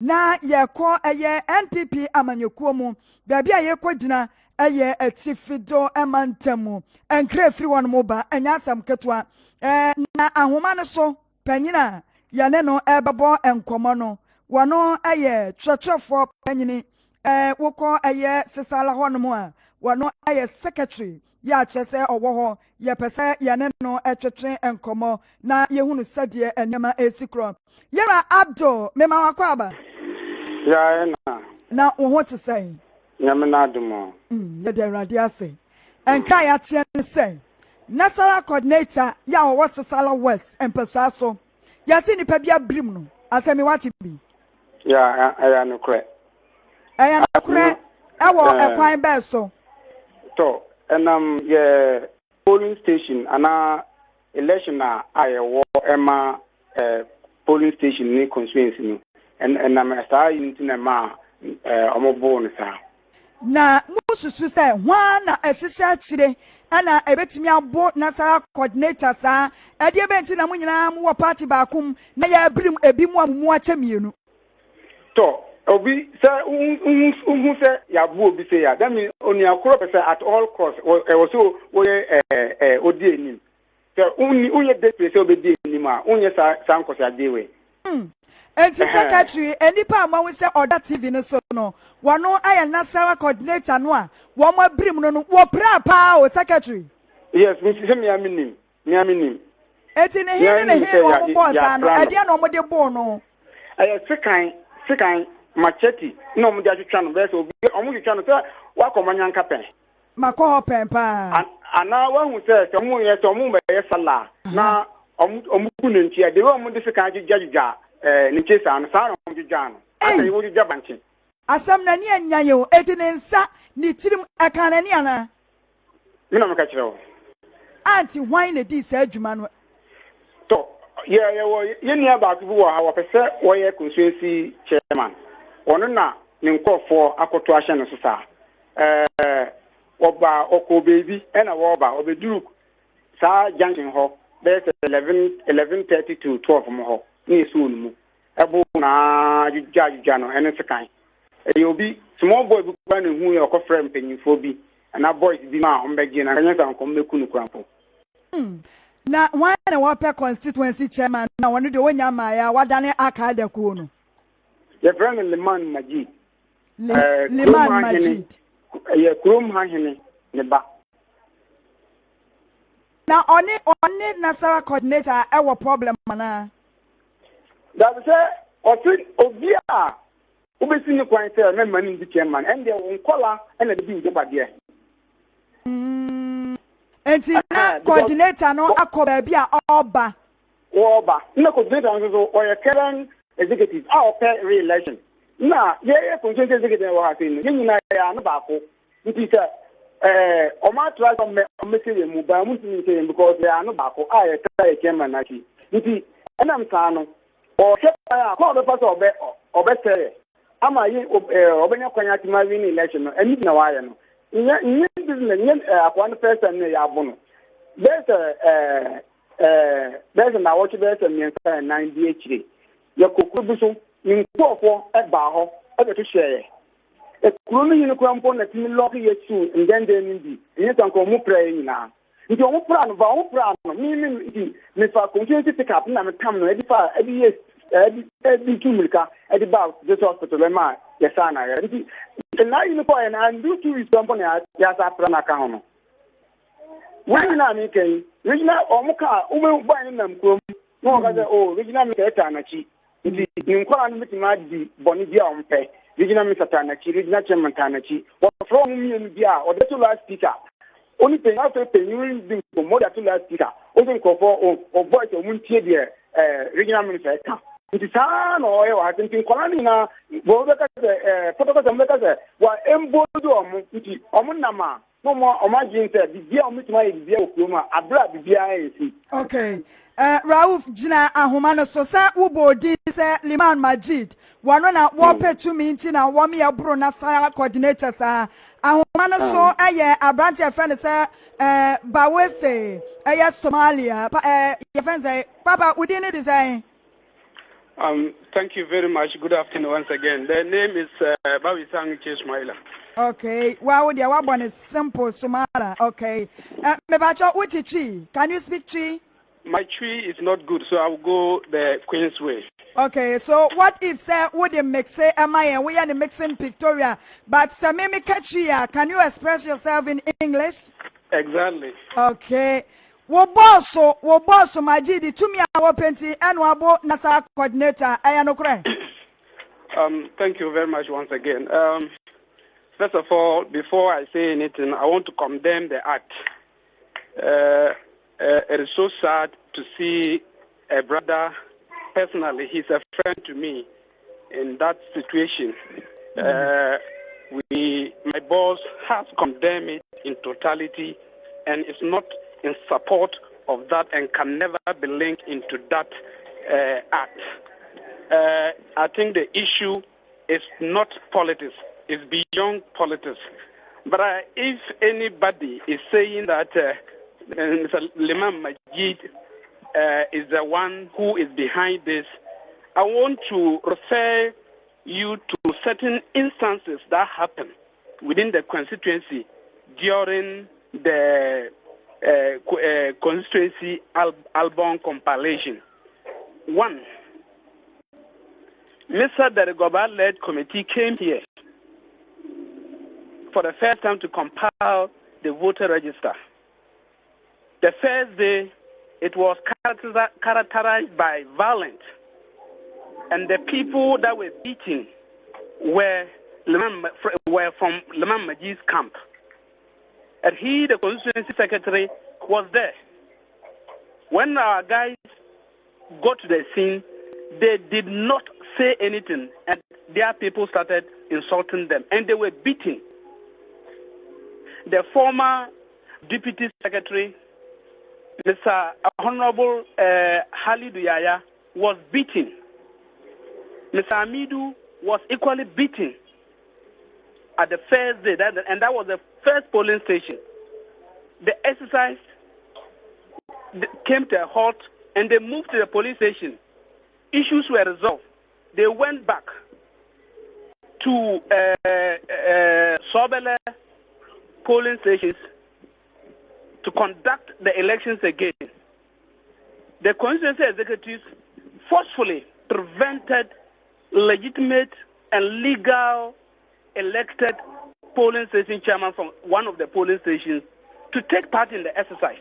na yɛkɔ ɛyɛ NPP amanyɔkuo mu baabi a yɛkɔ gyina ɛyɛ atifido ɛmantamu ɛnkra firi wɔn mo ba ɛnya asam ketewa na ahoma no so panyina yɛne no ɛbɛbɔ nkɔmɔ no wɔno ɛyɛ twɛtwɛfoɔ panyini wokɔ ɛyɛ Sissala hɔ no mu a wɔno ɛyɛ secretary yɛ akyerɛ sɛ ɔwɔ hɔ yɛpɛ sɛ yɛne no ɛtwetwe nkɔmɔ na yɛhunu sɛdeɛ nneɛma esi korɔ yɛra Abdul mema wakɔ aba ya na wo ho te sɛ nyame na adumo yɛde awurade ase ɛnka yɛateɛ ne sɛ Nasara coordinator yɛ a wɔwɔ Sissala West mpɛsoa so yɛse nipa bi abirim no asɛmi wate bi ya ɛyɛ nokorɛ ɛyɛ nokorɛ ɛwɔ ɛkwan bɛɛ so to ɛnam yɛ polling station ana election a yɛwɔ ɛma polling station ne constituency no ɛnam saa unity na ma ɔmɔbɔ no saa na mususu sɛ hwan na ɛhyehyɛ akyire ɛna ɛbɛtumi abo Nasara coordinator saa ɛdeɛ bɛnti na mo nyinaa mo wɔ party baako mu na yɛabirim ebi mu amumu akyɛ mmienu to obi sɛ uhu sɛ yɛabo obi sɛ ya that means oniakoro pɛ sɛ at all cost ɛwɔ so wɔyɛ odi anim sɛ wonyɛ desperate sɛ wobɛdi anim a wonyɛ saa nkɔsɛ adeɛ wei enti secretary enipa amawo sɛ ɔda TV no so no wɔno ayɛ Nasara coordinator no a wɔn abirim no wɔpra paa o secretary yes me sɛ me aminim eti ne hin ne hin wɔn bɔ saa no ɛdeɛ na wɔn de bɔ no ɛyɛ sekan machete na wɔn de atwitwa no bɛsɛ obi wɔn twitwa no sɛ wakɔmanya nkapɛn makɔ hɔ pɛn paa ana wahu sɛ wɔn yɛ sɛ wɔn bɛyɛ sala na wɔn ku ne ntia de wɔn de sekan gyagya ne kesa no saa na wɔn gyagya no asa yi wɔn gyagya banche asam na ni anya yo eti ne nsa ne tirim aka na ni ana me na meka kyerɛ wo anti hwan na di saa adwuma no to ye nia baako bi wɔ ha wɔpɛ sɛ wɔyɛ constituency chairman ɔno na ne nkɔfoɔ akoto ahyɛ no so saa ɔba ɔkɔ beebi ɛna wɔba ɔbɛduru saa junction hɔ bɛyɛ sɛ 11:30 to 12 mu hɔ ne yɛsɛ ɔno mu ɛbo na adwudwa no ɛne sekan ɛyɛ obi small boy bi kura ne hu yɛ ɔkɔfrɛ mpanyinfoɔ bi ana boys bi ma ɔmbɛgye na kanyɛ sɛ nkɔm bɛku no kurampo na wan na wɔpɛ constituency chairman na wɔn de wonya maaya wadane aka da kuo no yɛfrɛ no Liman Majid Liman Majid yɛ kurom ha hene ne ba na ɔne Nasara coordinator ɛwɔ problem mana dabi sɛ ɔte obi a wobɛsi ne kwan sɛ mɛma no ndi chairman ɛndeɛ wo nkɔla ɛna de bi ngyɛbadeɛ enti na coordinator no akɔ baabi a ɔba na coordinator no so ɔyɛ current executive a ɔpɛ re-election na yɛyɛ constituency executive wɔ ha sɛ no yɛnyina yɛ ano baako nti sɛ ɔma atra sɛ ɔmɛsɛ yɛ mu baa mu ntumi nsɛ yɛ because yɛ ano baako a yɛtra yɛ chairman no akyi nti ɛnam saa no ɔhwɛ kwan a kɔn ɔbɛfa sɛ ɔbɛsɛɛ ama yɛ ɔbɛnya kwan atima win election no ɛni na wayɛ no nye business nye akwa no person ne ya abo no there's na watch there's mmiɛnsa nan bi akyire yɛ kokoro bi so nkɔfo ɛba hɔ ɛbɛto hyɛɛ ekuro no yini kwan mpo na timi lock yɛ tu ndende ni bi nye sanko mu pra nyina nti ɔmo pra no mi fa constituency pick up na me tam no edi tu mulka edi ba this hospital ma yɛ sa na yɛ nti na yini ko yɛ na ndu tu is mpo na ya sa pra na ka ho no wani na mi kai regional ɔmo ka ɔmo ba ni nam krom no ka sɛ regional mi ka na chi nti nkwa no mitima di boni bia ɔmo pɛ regional mi sata na chi regional chairman ta na chi wo from mi bi a o de to last speaker oni pe na fe pe you din ko mo da to last speaker o so nkofo o voice o muntie de regional minister ka nti saa na o ye wa nti nkola ni na bo be ka se protocol se mo ka se wa embodo omo nti omo nama no mo omagin se bibia o mitima ye bibia okroma abra bibia esi okay Rauf jina ahoma no so sa wo bodi se Liman Majid wano na wo petu minti na wo me abro na Nasara coordinator sa ahoma no so aye abrante e friend se bawese aye Somalia ye friend say papa udi ne design Thank you very much. Good afternoon once again. The name is Bawisang Chesmaila. Okay. Wow, the one is simple, Sumala. Okay. Mebacho, what is tree? Can you speak tree? My tree is not good, so I will go the Queen's way. Okay, so what if say would you mix say am I and we are mixing Victoria, but Samimi Kachia, can you express yourself in English? Exactly. Okay. Wo boss my GD to me our penti and wabo Nasara coordinator. Thank you very much once again. First of all, before I say anything, I want to condemn the act. It is so sad to see a brother. Personally, he's a friend to me in that situation. My boss has condemned it in totality and is not in support of that and can never be linked into that act. I think the issue is not politics, it's beyond politics. But if anybody is saying that Mr. Liman Majid is the one who is behind this, I want to refer you to certain instances that happen within the constituency during the constituency album compilation. One, Mr. Deregoba-led committee came here for the first time to compile the voter register. The first day, it was characterized by violence, and the people that were beaten were from Liman Majid's camp. And he, the constituency secretary, was there. When our guys got to the scene, they did not say anything, and their people started insulting them, and they were beaten. The former deputy secretary, Mr. Honorable Halidu Yaya, was beaten. Mr. Amidu was equally beaten at the first day, and that was the first polling station. The exercise came to a halt, and they moved to the police station. Issues were resolved. They went back to Sobele polling stations to conduct the elections again. The constituency executives forcefully prevented legitimate and legal elected polling station chairman from one of the polling stations to take part in the exercise.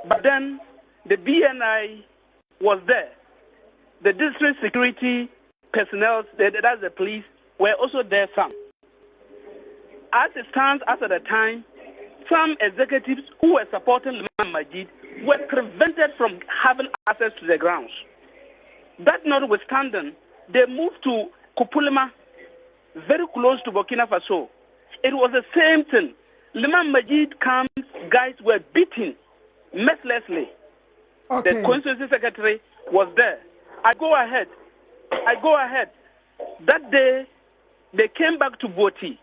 But then the BNI was there. The district security personnel, that's the police, were also there some. As it stands as at the time, some executives who were supporting Liman Majid were prevented from having access to the grounds. That notwithstanding, they moved to Kupulima, very close to Burkina Faso. It was the same thing. Liman Majid camp guys were beaten mercilessly. Okay. The constituency secretary was there. I go ahead. That day, they came back to Boti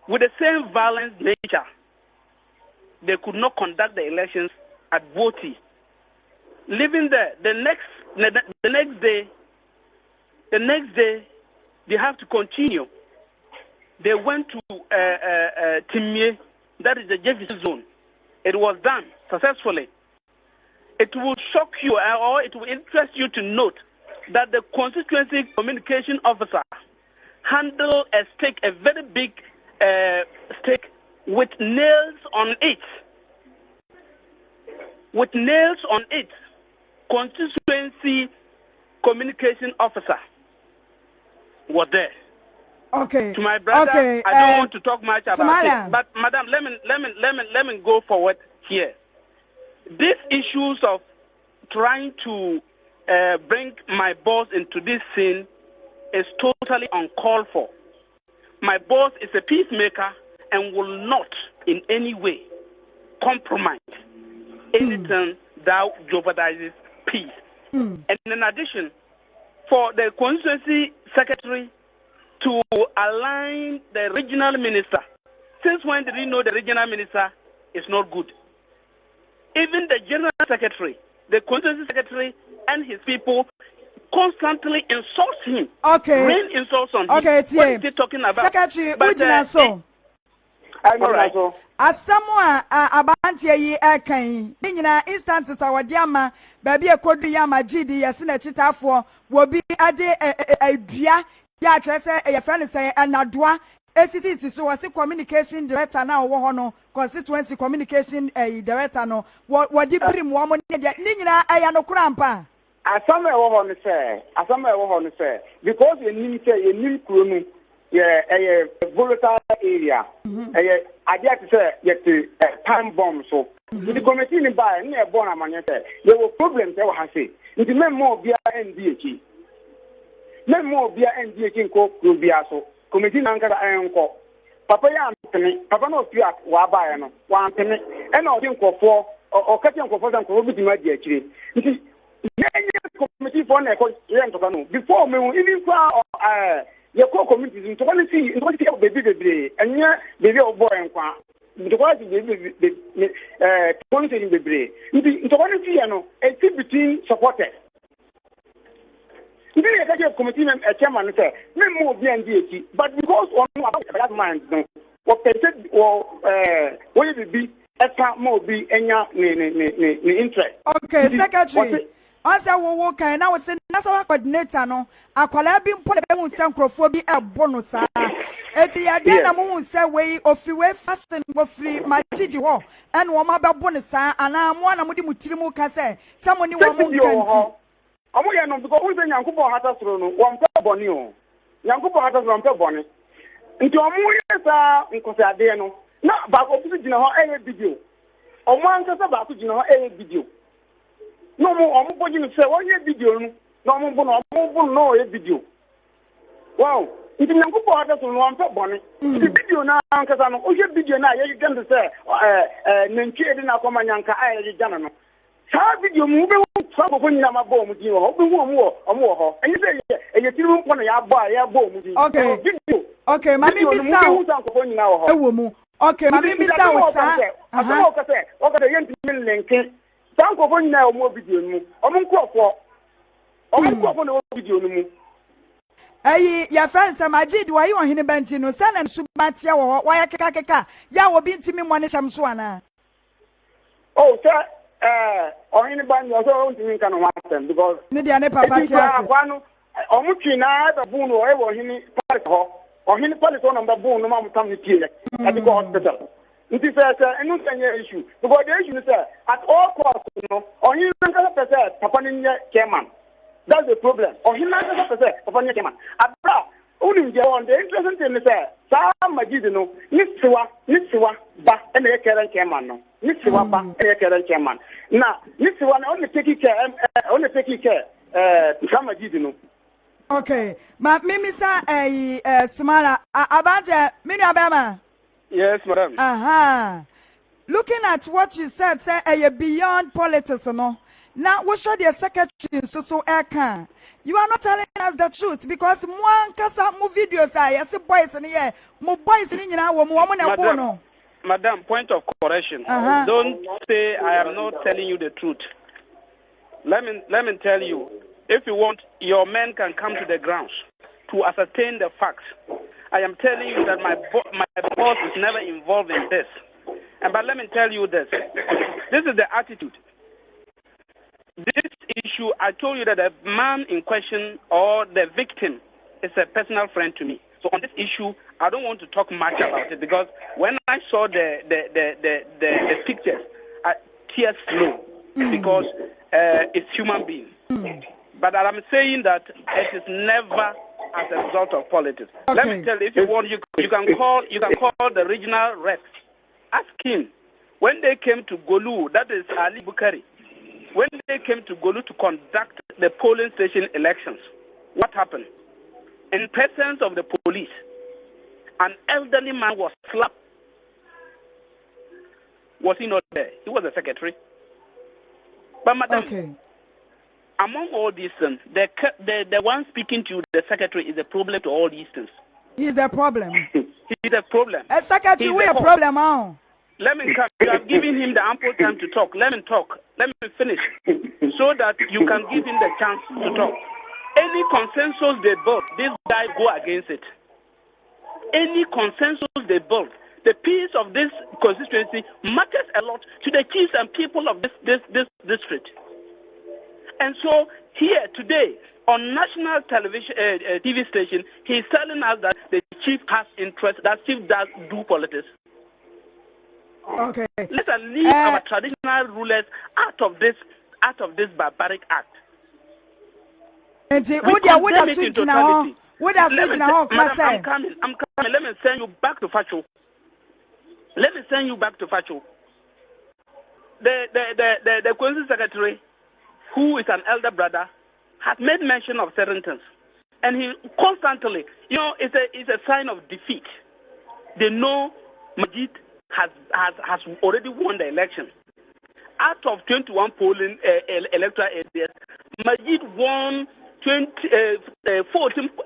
with the same violent nature. They could not conduct the elections at Boti. Living there, the next day, they have to continue. They went to Timie, that is the Jefferson zone. It was done successfully. It will shock you, or it will interest you to note that the constituency communication officer handled a stake, a very big stake, with nails on it. With nails on it. Constituency communication officer was there. Okay. To my brother, okay. I don't want to talk much about Somalia. it. But madam, let me go forward here. These issues of trying to bring my boss into this scene is totally uncalled for. My boss is a peacemaker and will not in any way compromise anything that jeopardizes peace. And in addition, for the constituency secretary to align the regional minister, since when did we know the regional minister is not good? Even the general secretary, the constituency secretary, and his people constantly insults him. Okay. Rain insults on him. Okay, what is he talking about? Secretary, Ujina so. All right. Asamoa abantie yi ekan ni nyina instances awodiama baabi ekodu yama gidi yesi na chitafo wo bi ade adua ya kyerese ye friend say anadoa esisi so wasi communication director na wo ho no constituency communication director no wo di brim wo mo ne nyina aya no krampa asama e wo ho no say because ye nim kuro mu a volatile area. I get to say, yet time bomb. So the committee in by near Bonamania, there were problems. They were happy. It's men more beer and DH. Men more beer and DH will be also. Committee Nankara Iron Corp. Papa Yam, Papa no Fiat, Wabayano, 1 penny, and I'll think for or cutting for them to be my DH. Committee for Neko, before me, even your communities in 20 baby, and yeah, baby or boy and qua. The quality baby, in the brain. In 20 a between supported. Today, I committee a chairman say, no more BNDH, but because on that mind, what they said, or will it be extra more be any interest? Okay, Secretary. Asa wo kan na wo se Nasara coordinator no akwala bi mpo be hu se nkrofo bi ebo no saa eti ya de na mo hu se we ofiwe fashion wo free matidi ho en wo ma bebo no saa ana mo na mo di mutiri mu ka se mo ni wo mo nkanti omo ye no because we say Nyankopon hata soro no wo mpe boni o Nyankopon hata soro mpe boni nti omo ye saa nkosa ade no na ba ko fi gina ho video omo anka ba ko gina ho video. No more, I'm going to say, oh, yeah, video. No, a video. Wow, it's a good part of one bonnet. The video now, because I'm oh, yeah, video now, you can say, Nancy in a common yanka, I done. How video moving some of when I'm a bomb with you, hoping more, and you say, and you still want to buy a bomb. Okay, okay, my name is Sound. Okay, my name is Sound. Okay, the young men Thank you for now more video. No video. Hey, your friends, Majid, why you on him bentino, son and Subatia or why kaka, ya will be intimate one shamswana. Oh, sir, or anybody also don't think can want them because Nidiane Papa, one or Muchina, the boon or ever him or him policy on the boon, no man come to here at the hospital. It is an issue. Because the issue is at all costs, or he doesn't say, Papa chairman. That's the problem. Or he doesn't say, Papa chairman. Abra, only the interesting thing is that some Magidino, Nitsiwa, Ba, and a current chairman. Nitsiwa, Ba, and a current chairman. Now, Nitsiwa only taking care, some Magidino. Okay, but Mimisa, Sumala, about Mini Abama. Yes, madam. Looking at what you said, say beyond politics, no. Now, what should your secretary so can? You are not telling us the truth because one kasa mu videos I see boys in here, more boys in our woman and bono. Madam, point of correction. Don't say I am not telling you the truth. Let me tell you, if you want, your men can come to the grounds to ascertain the facts. I am telling you that my boss is never involved in this. But let me tell you this. This is the attitude. This issue, I told you that the man in question or the victim is a personal friend to me. So on this issue, I don't want to talk much about it because when I saw the pictures, tears flow because it's human being. But I'm saying that it is never as a result of politics. Okay. Let me tell you, if you want, you can call the regional rep. Ask him when they came to Golu, that is Ali Bukari. When they came to Golu to conduct the polling station elections, what happened? In presence of the police, an elderly man was slapped. Was he not there? He was the secretary. But madam, among all these things, the one speaking to the secretary is a problem to all these things. He's a problem. He's a problem. A secretary, we a problem, Let me come. You have given him the ample time to talk. Let me talk. Let me finish, so that you can give him the chance to talk. Any consensus they build, this guy go against it. Any consensus they build, the peace of this constituency matters a lot to the chiefs and people of this district. And so here today on national television, TV station, he's telling us that the chief has interest, that chief does do politics. Okay. Let's leave our traditional rulers out of this barbaric act. I'm coming. Let me send you back to Facho. The Constitution Secretary, who is an elder brother, has made mention of certain things, and he constantly, it's a sign of defeat. They know Majid has already won the election. Out of 21 polling electoral areas, Majid won 14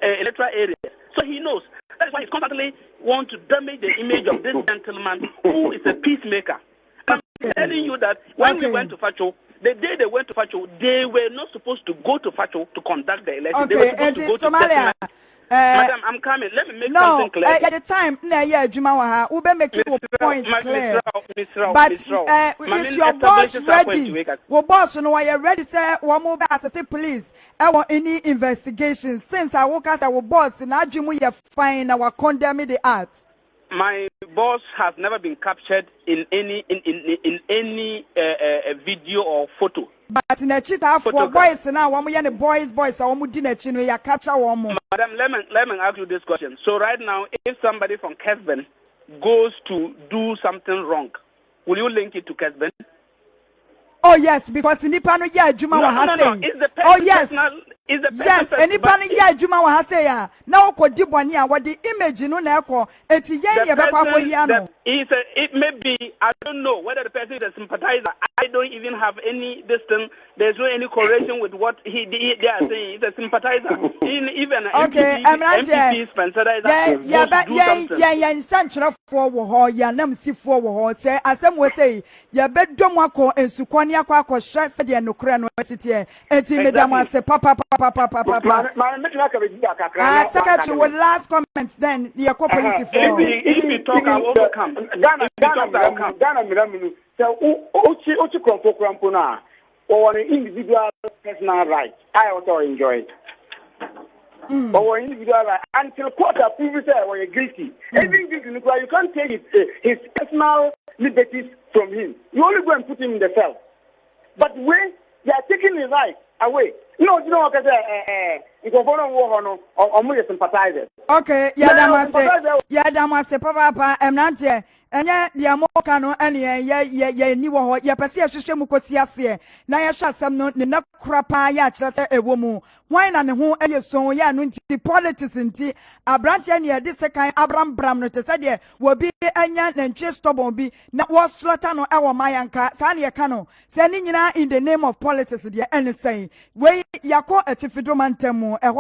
electoral areas. So he knows. That's why he constantly wants to damage the image of this gentleman who is a peacemaker. I'm telling you that when we went to Facho, the day they went to Facho, they were not supposed to go to Facho to conduct the election. They were supposed to go Somalia. to Madam, I'm coming. Let me make something clear. At the time, Ube make your point clear. But is your boss ready? Well, boss, are you ready, sir? One more as a police. I want any investigation. Since I work as our boss, and I do you fine our condemn the art. My boss has never been captured in any video or photo. But in a cheetah for boys now, one more boys, or dinner chin, we are capture one more. Madam, let me ask you this question. So right now, if somebody from Kessben goes to do something wrong, will you link it to Kessben? Oh yes, because in the panel, yeah, Juma was saying. Oh yes, yes, any panel, yeah, Juma was saying. Now, what did one year? What the image in Unako? It's it may be. I don't know whether the person is a sympathizer. I don't even have any distance. There's no any correlation with what they are saying. He's a sympathizer. Even okay, NPP sympathizer. Yeah, in Central for ya nam si for say as some would say, ya bedroom wako and Sukonia Quako shut said ya no crown city and Madam say papa. Secretary, with last comments then the police if you talk, I will overcome. Ghana, or an individual personal right. I also enjoy it. Or individual right until court approves it when you're guilty. Every guilty, you can't take his personal liberties from him. You only go and put him in the cell. But when they are taking his right away, you know what I say? You can follow or more sympathizers. Okay, Yadamase, Papa, I'm not here. And yet, the Amokano, and ye knew what your Pacia Mukosia, Naya Shasam, no crapa yach, a woman. Why not who a so ya nunti politics in tea, a branch and this kind Abram Bram notice will be anya and just be not was Slotano our Mayanka, Sania Cano, sending in the name of politics, dear, and say, way Yako at Fidomantemo, a